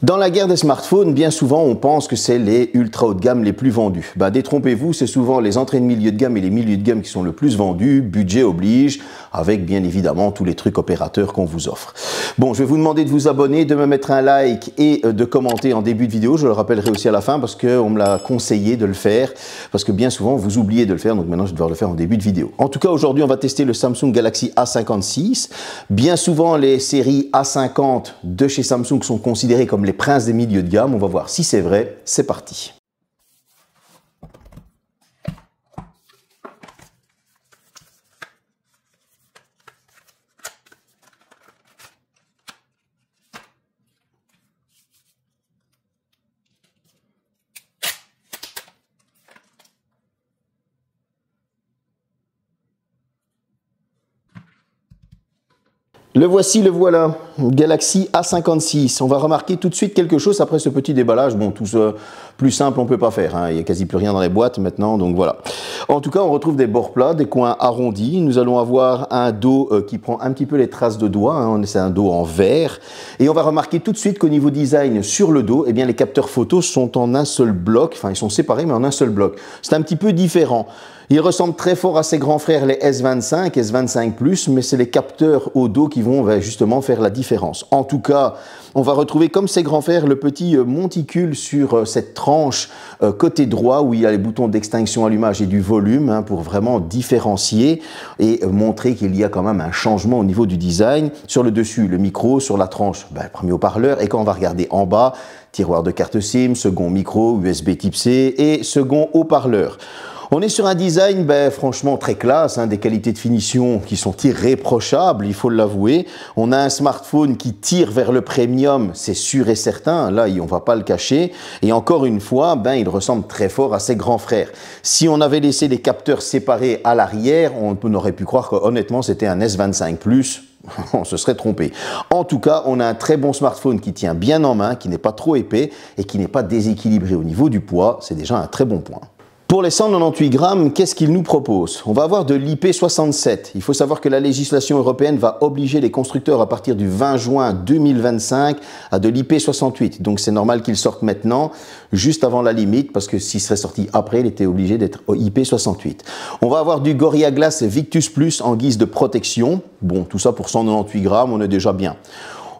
Dans la guerre des smartphones, bien souvent, on pense que c'est les ultra haut de gamme les plus vendus. Détrompez-vous, c'est souvent les entrées de milieu de gamme et les milieux de gamme qui sont le plus vendus, budget oblige, avec bien évidemment tous les trucs opérateurs qu'on vous offre. Bon, je vais vous demander de vous abonner, de me mettre un like et de commenter en début de vidéo. Je le rappellerai aussi à la fin parce qu'on me l'a conseillé de le faire, parce que bien souvent, vous oubliez de le faire, donc maintenant je vais devoir le faire en début de vidéo. En tout cas, aujourd'hui, on va tester le Samsung Galaxy A56. Bien souvent, les séries A50 de chez Samsung sont considérées comme les princes des milieux de gamme. On va voir si c'est vrai. C'est parti. Le voici, le voilà, Galaxy A56. On va remarquer tout de suite quelque chose après ce petit déballage. Bon, tout ce plus simple, on ne peut pas faire. Il n'y a quasi plus rien dans les boîtes maintenant, donc voilà. En tout cas, on retrouve des bords plats, des coins arrondis. Nous allons avoir un dos qui prend un petit peu les traces de doigts. C'est un dos en verre. Et on va remarquer tout de suite qu'au niveau design, sur le dos, eh bien, les capteurs photos sont en un seul bloc. Enfin, ils sont séparés, mais en un seul bloc. C'est un petit peu différent. Il ressemble très fort à ses grands frères, les S25, S25+, mais c'est les capteurs au dos qui vont justement faire la différence. En tout cas, on va retrouver comme ses grands frères le petit monticule sur cette tranche côté droit où il y a les boutons d'extinction, allumage et du volume pour vraiment différencier et montrer qu'il y a quand même un changement au niveau du design. Sur le dessus, le micro, sur la tranche, premier haut-parleur, et quand on va regarder en bas, tiroir de carte SIM, second micro, USB type C et second haut-parleur. On est sur un design franchement très classe, des qualités de finition qui sont irréprochables, il faut l'avouer. On a un smartphone qui tire vers le premium, c'est sûr et certain, là on ne va pas le cacher. Et encore une fois, il ressemble très fort à ses grands frères. Si on avait laissé les capteurs séparés à l'arrière, on aurait pu croire que honnêtement c'était un S25+. On se serait trompé. En tout cas, on a un très bon smartphone qui tient bien en main, qui n'est pas trop épais et qui n'est pas déséquilibré au niveau du poids. C'est déjà un très bon point. Pour les 198 grammes, qu'est-ce qu'il nous propose? On va avoir de l'IP67. Il faut savoir que la législation européenne va obliger les constructeurs à partir du 20 juin 2025 à de l'IP68. Donc c'est normal qu'il sorte maintenant, juste avant la limite, parce que s'il serait sorti après, il était obligé d'être au IP68. On va avoir du Gorilla Glass Victus Plus en guise de protection. Bon, tout ça pour 198 grammes, on est déjà bien.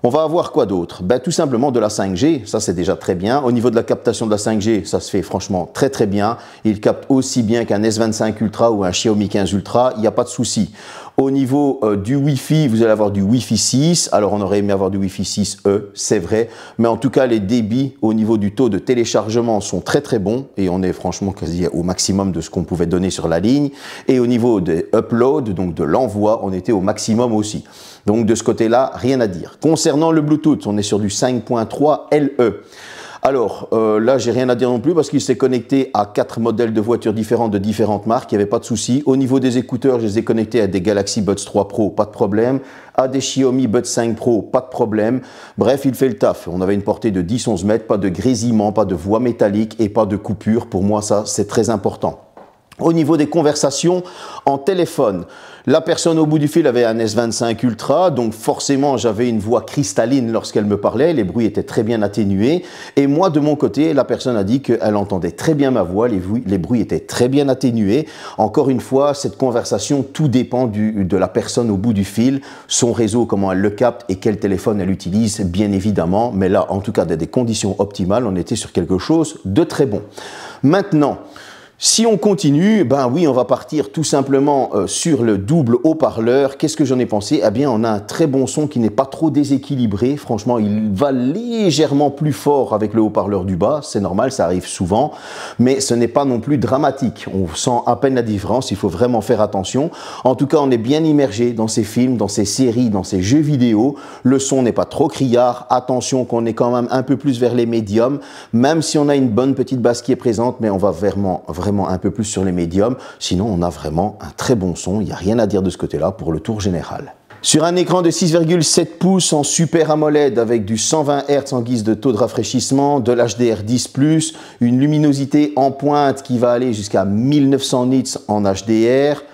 On va avoir quoi d'autre? Tout simplement de la 5G, ça c'est déjà très bien. Au niveau de la captation de la 5G, ça se fait franchement très très bien. Il capte aussi bien qu'un S25 Ultra ou un Xiaomi 15 Ultra, il n'y a pas de souci. Au niveau du Wi-Fi, vous allez avoir du Wi-Fi 6. Alors on aurait aimé avoir du Wi-Fi 6E, c'est vrai. Mais en tout cas, les débits au niveau du taux de téléchargement sont très très bons. Et on est franchement quasi au maximum de ce qu'on pouvait donner sur la ligne. Et au niveau des uploads, donc de l'envoi, on était au maximum aussi. Donc de ce côté-là, rien à dire. Concernant le Bluetooth, on est sur du 5.3 LE. Alors là, j'ai rien à dire non plus parce qu'il s'est connecté à 4 modèles de voitures différentes de différentes marques, il n'y avait pas de souci. Au niveau des écouteurs, je les ai connectés à des Galaxy Buds 3 Pro, pas de problème. À des Xiaomi Buds 5 Pro, pas de problème. Bref, il fait le taf. On avait une portée de 10-11 mètres, pas de grésillement, pas de voix métallique et pas de coupure. Pour moi, ça, c'est très important. Au niveau des conversations en téléphone, la personne au bout du fil avait un S25 Ultra, donc forcément j'avais une voix cristalline lorsqu'elle me parlait, les bruits étaient très bien atténués. Et moi de mon côté, la personne a dit qu'elle entendait très bien ma voix, les bruits étaient très bien atténués. Encore une fois, cette conversation, tout dépend de la personne au bout du fil, son réseau, comment elle le capte et quel téléphone elle utilise, bien évidemment. Mais là, en tout cas, dans des conditions optimales, on était sur quelque chose de très bon. Maintenant, si on continue, oui, on va partir tout simplement sur le double haut-parleur. Qu'est-ce que j'en ai pensé? Eh bien, on a un très bon son qui n'est pas trop déséquilibré. Franchement, il va légèrement plus fort avec le haut-parleur du bas. C'est normal, ça arrive souvent. Mais ce n'est pas non plus dramatique. On sent à peine la différence. Il faut vraiment faire attention. En tout cas, on est bien immergé dans ces films, dans ces séries, dans ces jeux vidéo. Le son n'est pas trop criard. Attention qu'on est quand même un peu plus vers les médiums. Même si on a une bonne petite basse qui est présente, mais on va vraiment un peu plus sur les médiums, sinon on a vraiment un très bon son, il n'y a rien à dire de ce côté-là pour le tour général. Sur un écran de 6,7 pouces en Super AMOLED avec du 120 Hz en guise de taux de rafraîchissement, de l'HDR10+, une luminosité en pointe qui va aller jusqu'à 1900 nits en HDR.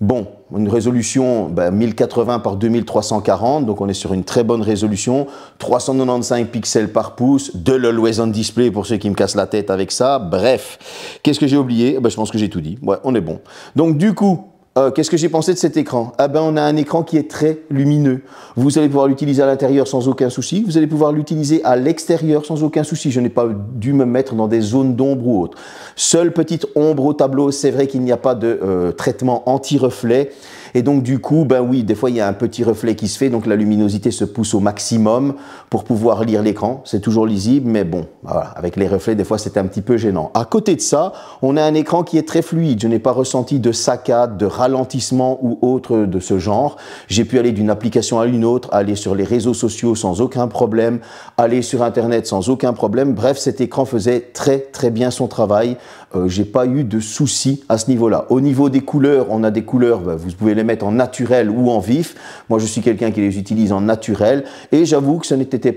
Bon, une résolution 1080 par 2340, donc on est sur une très bonne résolution, 395 pixels par pouce, de l'Always On Display pour ceux qui me cassent la tête avec ça. Bref, qu'est-ce que j'ai oublié? Je pense que j'ai tout dit. Ouais, on est bon. Donc du coup, qu'est-ce que j'ai pensé de cet écran? On a un écran qui est très lumineux. Vous allez pouvoir l'utiliser à l'intérieur sans aucun souci. Vous allez pouvoir l'utiliser à l'extérieur sans aucun souci. Je n'ai pas dû me mettre dans des zones d'ombre ou autre. Seule petite ombre au tableau, c'est vrai qu'il n'y a pas de traitement anti-reflet. Et donc du coup, oui, des fois il y a un petit reflet qui se fait, donc la luminosité se pousse au maximum pour pouvoir lire l'écran. C'est toujours lisible, mais bon, voilà, avec les reflets, des fois c'est un petit peu gênant. À côté de ça, on a un écran qui est très fluide. Je n'ai pas ressenti de saccade, de ralentissement ou autre de ce genre. J'ai pu aller d'une application à une autre, aller sur les réseaux sociaux sans aucun problème, aller sur Internet sans aucun problème. Bref, cet écran faisait très bien son travail. J'ai pas eu de soucis à ce niveau-là. Au niveau des couleurs, on a des couleurs, vous pouvez les mettre en naturel ou en vif. Moi, je suis quelqu'un qui les utilise en naturel et j'avoue que ce n'était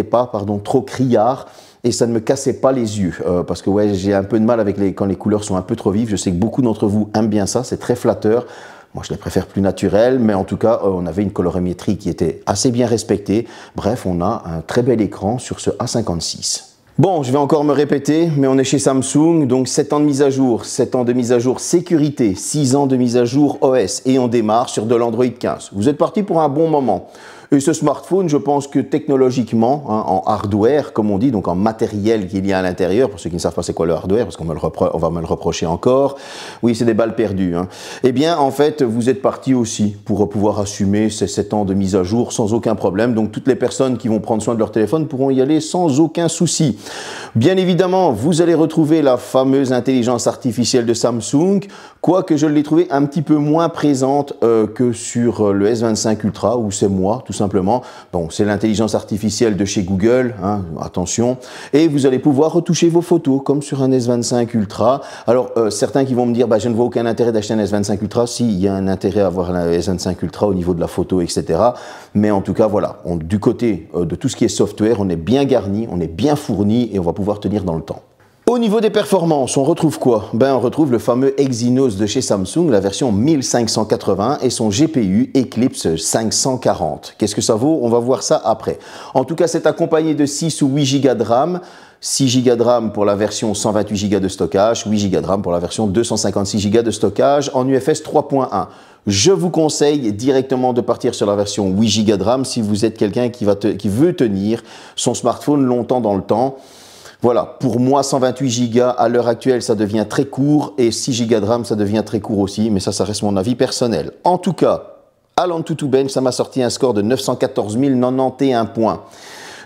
pas trop criard et ça ne me cassait pas les yeux parce que ouais, j'ai un peu de mal avec quand les couleurs sont un peu trop vives. Je sais que beaucoup d'entre vous aiment bien ça, c'est très flatteur. Moi, je les préfère plus naturels, mais en tout cas, on avait une colorimétrie qui était assez bien respectée. Bref, on a un très bel écran sur ce A56. Bon, je vais encore me répéter, mais on est chez Samsung, donc 7 ans de mise à jour, 7 ans de mise à jour sécurité, 6 ans de mise à jour OS, et on démarre sur de l'Android 15. Vous êtes parti pour un bon moment. Et ce smartphone, je pense que technologiquement, en hardware, comme on dit, donc en matériel qu'il y a à l'intérieur, pour ceux qui ne savent pas c'est quoi le hardware, parce qu'on va me le reprocher encore, oui, c'est des balles perdues. Eh bien, en fait, vous êtes parti aussi pour pouvoir assumer ces 7 ans de mise à jour sans aucun problème. Donc, toutes les personnes qui vont prendre soin de leur téléphone pourront y aller sans aucun souci. Bien évidemment, vous allez retrouver la fameuse intelligence artificielle de Samsung, quoique je l'ai trouvée un petit peu moins présente que sur le S25 Ultra, où c'est moi, tout simplement. Bon, c'est l'intelligence artificielle de chez Google, attention. Et vous allez pouvoir retoucher vos photos, comme sur un S25 Ultra. Alors, certains qui vont me dire, je ne vois aucun intérêt d'acheter un S25 Ultra. Si, il y a un intérêt à avoir un S25 Ultra au niveau de la photo, etc. Mais en tout cas, voilà, du côté de tout ce qui est software, on est bien garni, on est bien fourni et on va pouvoir tenir dans le temps. Au niveau des performances, on retrouve quoi? On retrouve le fameux Exynos de chez Samsung, la version 1580 et son GPU Eclipse 540. Qu'est-ce que ça vaut? On va voir ça après. En tout cas, c'est accompagné de 6 ou 8 Go de RAM, 6 Go de RAM pour la version 128 Go de stockage, 8 Go de RAM pour la version 256 Go de stockage en UFS 3.1. Je vous conseille directement de partir sur la version 8 Go de RAM si vous êtes quelqu'un qui veut tenir son smartphone longtemps dans le temps. Voilà, pour moi, 128 Go à l'heure actuelle, ça devient très court et 6 Go de RAM, ça devient très court aussi, mais ça reste mon avis personnel. En tout cas, à l'Antutu Bench, ça m'a sorti un score de 914 091 points.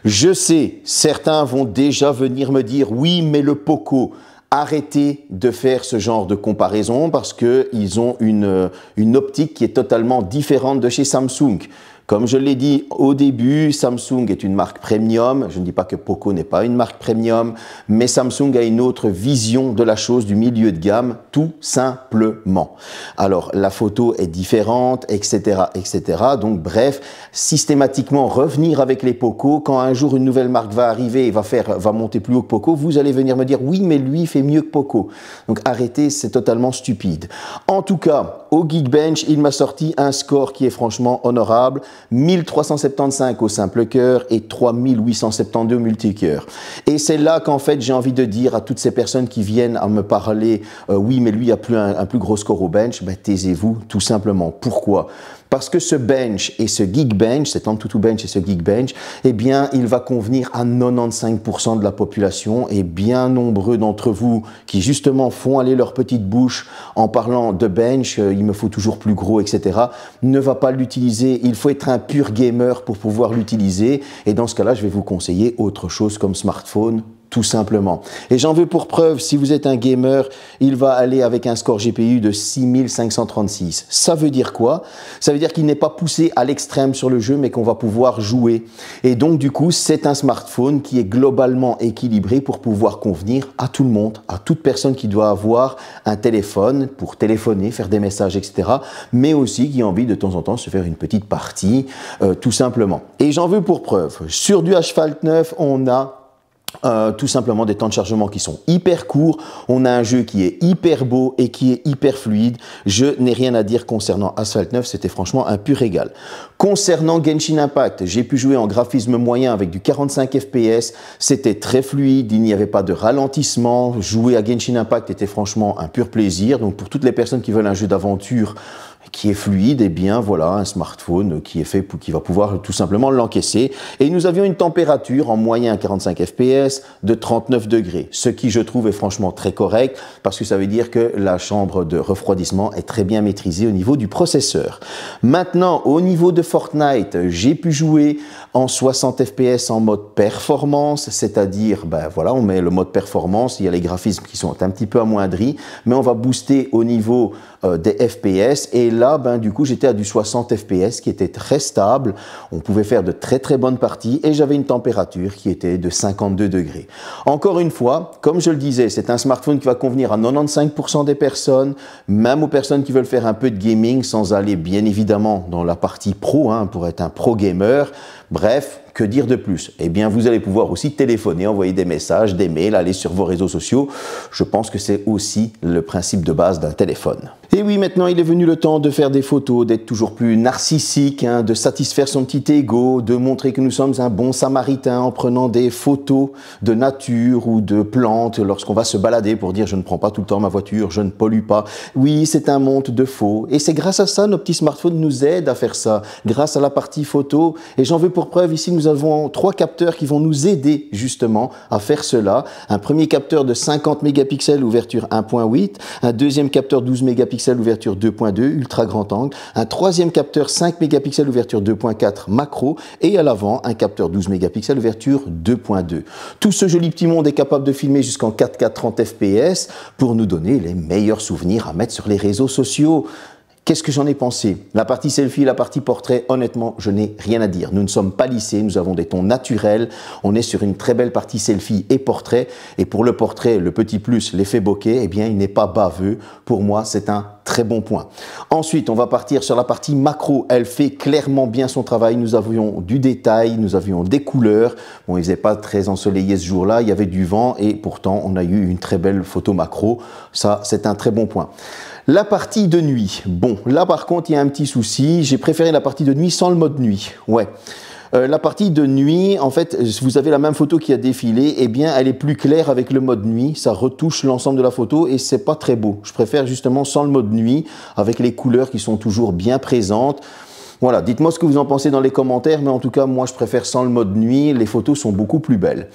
Je sais, certains vont déjà venir me dire, oui, mais le Poco, arrêtez de faire ce genre de comparaison parce qu'ils ont une optique qui est totalement différente de chez Samsung. Comme je l'ai dit au début, Samsung est une marque premium. Je ne dis pas que Poco n'est pas une marque premium, mais Samsung a une autre vision de la chose, du milieu de gamme, tout simplement. Alors, la photo est différente, etc., etc. Donc, bref, systématiquement revenir avec les Poco. Quand un jour une nouvelle marque va arriver et va monter plus haut que Poco, vous allez venir me dire, oui, mais lui, il fait mieux que Poco. Donc, arrêtez, c'est totalement stupide. En tout cas, au Geekbench, il m'a sorti un score qui est franchement honorable. 1375 au simple cœur et 3872 au multicœur. Et c'est là qu'en fait j'ai envie de dire à toutes ces personnes qui viennent à me parler oui mais lui a plus un plus gros score au bench, taisez-vous tout simplement. Pourquoi? Parce que ce bench et ce Geekbench, cet Antutu Bench et ce Geekbench, eh bien, il va convenir à 95% de la population et bien nombreux d'entre vous qui justement font aller leur petite bouche en parlant de bench, il me faut toujours plus gros, etc., ne va pas l'utiliser. Il faut être un pur gamer pour pouvoir l'utiliser et dans ce cas-là, je vais vous conseiller autre chose comme smartphone, tout simplement. Et j'en veux pour preuve, si vous êtes un gamer, il va aller avec un score GPU de 6536. Ça veut dire quoi? Ça veut dire qu'il n'est pas poussé à l'extrême sur le jeu, mais qu'on va pouvoir jouer. Et donc, du coup, c'est un smartphone qui est globalement équilibré pour pouvoir convenir à tout le monde, à toute personne qui doit avoir un téléphone pour téléphoner, faire des messages, etc., mais aussi qui a envie de temps en temps se faire une petite partie, tout simplement. Et j'en veux pour preuve. Sur du Asphalt 9, on a Tout simplement des temps de chargement qui sont hyper courts. On a un jeu qui est hyper beau et qui est hyper fluide. Je n'ai rien à dire concernant Asphalt 9, c'était franchement un pur régal. Concernant Genshin Impact, j'ai pu jouer en graphisme moyen avec du 45 FPS. C'était très fluide, il n'y avait pas de ralentissement. Jouer à Genshin Impact était franchement un pur plaisir. Donc pour toutes les personnes qui veulent un jeu d'aventure qui est fluide, et bien voilà un smartphone qui est fait qui va pouvoir tout simplement l'encaisser. Et nous avions une température en moyen 45 fps de 39 degrés, ce qui je trouve est franchement très correct parce que ça veut dire que la chambre de refroidissement est très bien maîtrisée au niveau du processeur. Maintenant au niveau de Fortnite, j'ai pu jouer en 60 fps en mode performance, c'est-à-dire ben voilà, on met le mode performance, il y a les graphismes qui sont un petit peu amoindris, mais on va booster au niveau des FPS, et là ben du coup j'étais à du 60 fps qui était très stable, on pouvait faire de très très bonnes parties et j'avais une température qui était de 52 degrés. Encore une fois, comme je le disais, c'est un smartphone qui va convenir à 95% des personnes, même aux personnes qui veulent faire un peu de gaming sans aller bien évidemment dans la partie pro, pour être un pro gamer. Bref, que dire de plus? Eh bien, vous allez pouvoir aussi téléphoner, envoyer des messages, des mails, aller sur vos réseaux sociaux. Je pense que c'est aussi le principe de base d'un téléphone. Et oui, maintenant, il est venu le temps de faire des photos, d'être toujours plus narcissique, de satisfaire son petit ego, de montrer que nous sommes un bon samaritain en prenant des photos de nature ou de plantes lorsqu'on va se balader pour dire « je ne prends pas tout le temps ma voiture, je ne pollue pas ». Oui, c'est un monde de faux. Et c'est grâce à ça, nos petits smartphones nous aident à faire ça, grâce à la partie photo. Et j'en veux pour preuve, ici, nous avons 3 capteurs qui vont nous aider justement à faire cela. Un premier capteur de 50 mégapixels, ouverture 1.8, un deuxième capteur 12 mégapixels, ouverture 2.2, ultra grand angle, un troisième capteur 5 mégapixels, ouverture 2.4 macro, et à l'avant, un capteur 12 mégapixels, ouverture 2.2. Tout ce joli petit monde est capable de filmer jusqu'en 4K 30 fps pour nous donner les meilleurs souvenirs à mettre sur les réseaux sociaux. Qu'est-ce que j'en ai pensé? La partie selfie, la partie portrait, honnêtement, je n'ai rien à dire. Nous ne sommes pas lissés, nous avons des tons naturels. On est sur une très belle partie selfie et portrait. Et pour le portrait, le petit plus, l'effet bokeh, eh bien, il n'est pas baveux. Pour moi, c'est un très bon point. Ensuite, on va partir sur la partie macro. Elle fait clairement bien son travail. Nous avions du détail, nous avions des couleurs. Bon, il faisait pas très ensoleillé ce jour-là, il y avait du vent et pourtant, on a eu une très belle photo macro. Ça, c'est un très bon point. La partie de nuit. Bon, là par contre, il y a un petit souci. J'ai préféré la partie de nuit sans le mode nuit. Ouais. La partie de nuit, en fait, vous avez la même photo qui a défilé, eh bien, elle est plus claire avec le mode nuit. Ça retouche l'ensemble de la photo et c'est pas très beau. Je préfère justement sans le mode nuit, avec les couleurs qui sont toujours bien présentes. Voilà, dites-moi ce que vous en pensez dans les commentaires, mais en tout cas, moi, je préfère sans le mode nuit. Les photos sont beaucoup plus belles.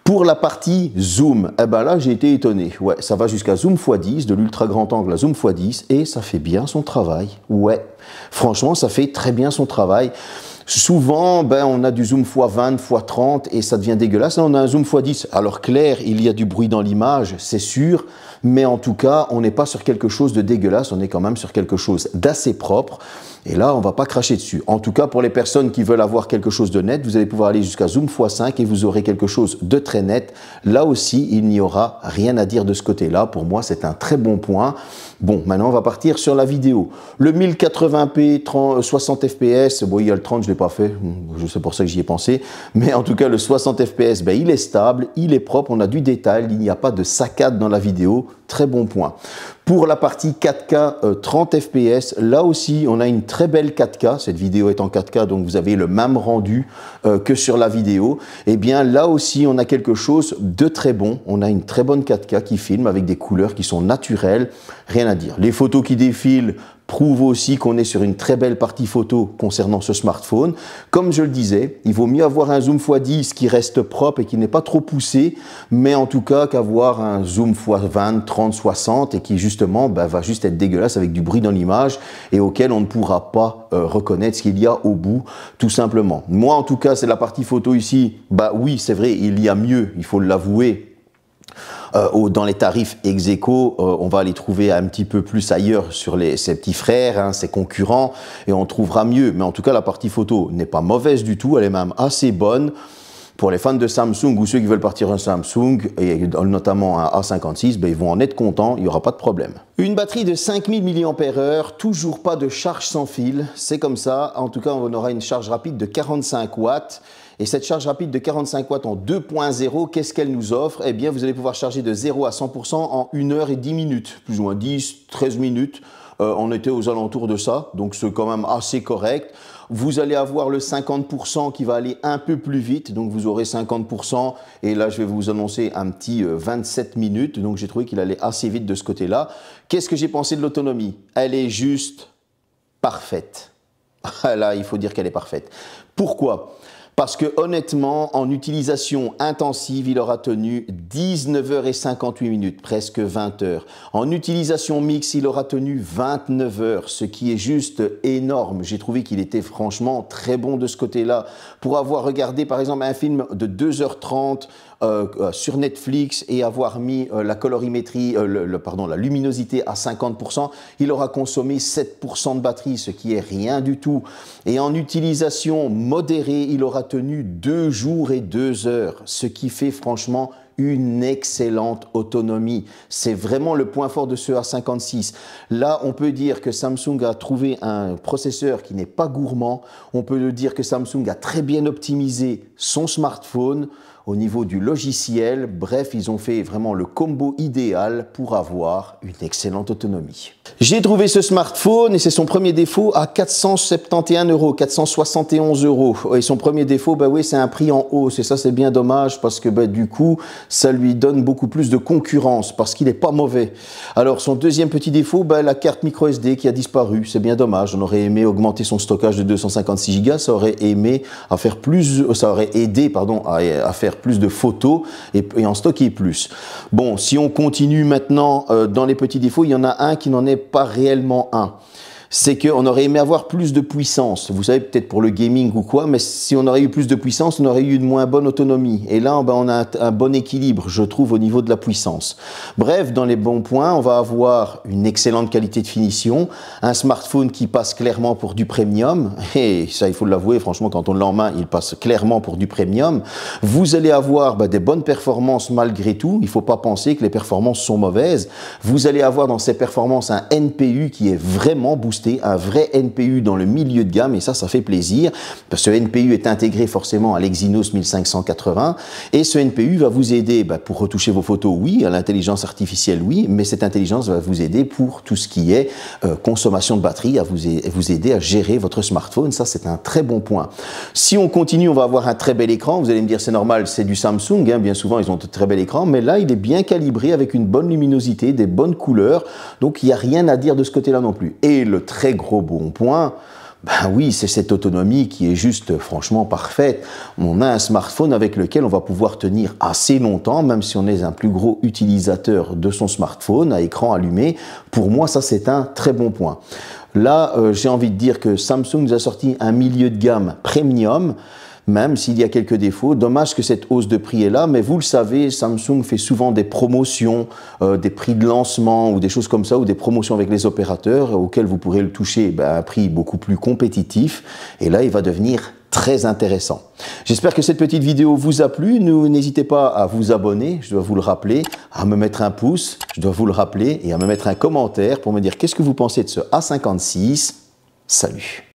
Pour la partie zoom, eh ben là, j'ai été étonné. Ouais, ça va jusqu'à zoom x10, de l'ultra grand angle à zoom x10, et ça fait bien son travail. Ouais, franchement, ça fait très bien son travail. Souvent, ben, on a du zoom x20, x30 et ça devient dégueulasse. Là, on a un zoom x10. Alors clair, il y a du bruit dans l'image, c'est sûr, mais en tout cas, on n'est pas sur quelque chose de dégueulasse, on est quand même sur quelque chose d'assez propre. Et là, on va pas cracher dessus. En tout cas, pour les personnes qui veulent avoir quelque chose de net, vous allez pouvoir aller jusqu'à zoom x5 et vous aurez quelque chose de très net. Là aussi, il n'y aura rien à dire de ce côté-là. Pour moi, c'est un très bon point. Bon, maintenant, on va partir sur la vidéo. Le 1080p, 60 fps, bon, il y a le 30, je l'ai pas fait, c'est pour ça que j'y ai pensé. Mais en tout cas, le 60 fps, ben, il est stable, il est propre, on a du détail, il n'y a pas de saccade dans la vidéo. Très bon point. Pour la partie 4K 30 fps, là aussi on a une très belle 4K, cette vidéo est en 4K donc vous avez le même rendu que sur la vidéo. Et bien là aussi on a quelque chose de très bon, on a une très bonne 4K qui filme avec des couleurs qui sont naturelles, rien à dire. Les photos qui défilent prouve aussi qu'on est sur une très belle partie photo concernant ce smartphone. Comme je le disais, il vaut mieux avoir un zoom x10 qui reste propre et qui n'est pas trop poussé, mais en tout cas qu'avoir un zoom x20, 30, 60 et qui justement va juste être dégueulasse avec du bruit dans l'image et auquel on ne pourra pas reconnaître ce qu'il y a au bout, tout simplement. Moi en tout cas, c'est la partie photo ici, oui c'est vrai, il y a mieux, il faut l'avouer. Dans les tarifs ex-aequo, on va les trouver un petit peu plus ailleurs sur ses petits frères, ses concurrents, et on trouvera mieux. Mais en tout cas, la partie photo n'est pas mauvaise du tout, elle est même assez bonne. Pour les fans de Samsung ou ceux qui veulent partir un Samsung, et notamment un A56, ils vont en être contents, il n'y aura pas de problème. Une batterie de 5000 mAh, toujours pas de charge sans fil, c'est comme ça. En tout cas, on aura une charge rapide de 45 watts. Et cette charge rapide de 45 watts en 2.0, qu'est-ce qu'elle nous offre? Eh bien, vous allez pouvoir charger de 0 à 100% en 1 heure et 10 minutes, plus ou moins 10, 13 minutes. On était aux alentours de ça, donc c'est quand même assez correct. Vous allez avoir le 50% qui va aller un peu plus vite, donc vous aurez 50%, et là je vais vous annoncer un petit 27 minutes, donc j'ai trouvé qu'il allait assez vite de ce côté-là. Qu'est-ce que j'ai pensé de l'autonomie? Elle est juste parfaite. Là, il faut dire qu'elle est parfaite. Pourquoi? Parce que honnêtement, en utilisation intensive, il aura tenu 19h58, presque 20 heures. En utilisation mixte, il aura tenu 29 heures, ce qui est juste énorme. J'ai trouvé qu'il était franchement très bon de ce côté-là. Pour avoir regardé par exemple un film de 2h30 sur Netflix et avoir mis la colorimétrie, la luminosité à 50%, il aura consommé 7% de batterie, ce qui est rien du tout. Et en utilisation modérée, il aura tenu 2 jours et 2 heures, ce qui fait franchement une excellente autonomie. C'est vraiment le point fort de ce A56. Là, on peut dire que Samsung a trouvé un processeur qui n'est pas gourmand. On peut dire que Samsung a très bien optimisé son smartphone au niveau du logiciel. Bref, ils ont fait vraiment le combo idéal pour avoir une excellente autonomie. J'ai trouvé ce smartphone, et c'est son premier défaut, à 471 €, 471 €. Et son premier défaut, bah oui, c'est un prix en hausse. Et ça, c'est bien dommage parce que du coup, ça lui donne beaucoup plus de concurrence parce qu'il n'est pas mauvais. Alors, son deuxième petit défaut, la carte micro SD qui a disparu. C'est bien dommage. On aurait aimé augmenter son stockage de 256 Go. Ça aurait aidé à faire plus de photos et en stocker plus. Bon, si on continue maintenant dans les petits défauts, il y en a un qui n'en est pas réellement un. C'est qu'on aurait aimé avoir plus de puissance. Vous savez, peut-être pour le gaming ou quoi, mais si on aurait eu plus de puissance, on aurait eu une moins bonne autonomie. Et là, on a un bon équilibre, je trouve, au niveau de la puissance. Bref, dans les bons points, on va avoir une excellente qualité de finition, un smartphone qui passe clairement pour du premium. Et ça, il faut l'avouer, franchement, quand on l'a en main, il passe clairement pour du premium. Vous allez avoir des bonnes performances malgré tout. Il ne faut pas penser que les performances sont mauvaises. Vous allez avoir dans ces performances un NPU qui est vraiment boosté, un vrai NPU dans le milieu de gamme, et ça fait plaisir, parce que ce NPU est intégré forcément à l'Exynos 1580, et ce NPU va vous aider pour retoucher vos photos, oui, à l'intelligence artificielle, oui, mais cette intelligence va vous aider pour tout ce qui est consommation de batterie, à vous aider à gérer votre smartphone. Ça, c'est un très bon point. Si on continue, on va avoir un très bel écran. Vous allez me dire, c'est normal, c'est du Samsung, hein, bien souvent, ils ont de très bel écran, mais là, il est bien calibré avec une bonne luminosité, des bonnes couleurs, donc il n'y a rien à dire de ce côté-là non plus. Et le très gros bon point, oui, c'est cette autonomie qui est juste franchement parfaite. On a un smartphone avec lequel on va pouvoir tenir assez longtemps, même si on est un plus gros utilisateur de son smartphone à écran allumé. Pour moi, ça, c'est un très bon point. Là, j'ai envie de dire que Samsung nous a sorti un milieu de gamme premium, même s'il y a quelques défauts. Dommage que cette hausse de prix est là, mais vous le savez, Samsung fait souvent des promotions, des prix de lancement ou des choses comme ça, ou des promotions avec les opérateurs auxquels vous pourrez le toucher à un prix beaucoup plus compétitif. Et là, il va devenir très intéressant. J'espère que cette petite vidéo vous a plu. N'hésitez pas à vous abonner, je dois vous le rappeler, à me mettre un pouce, je dois vous le rappeler, et à me mettre un commentaire pour me dire qu'est-ce que vous pensez de ce A56. Salut!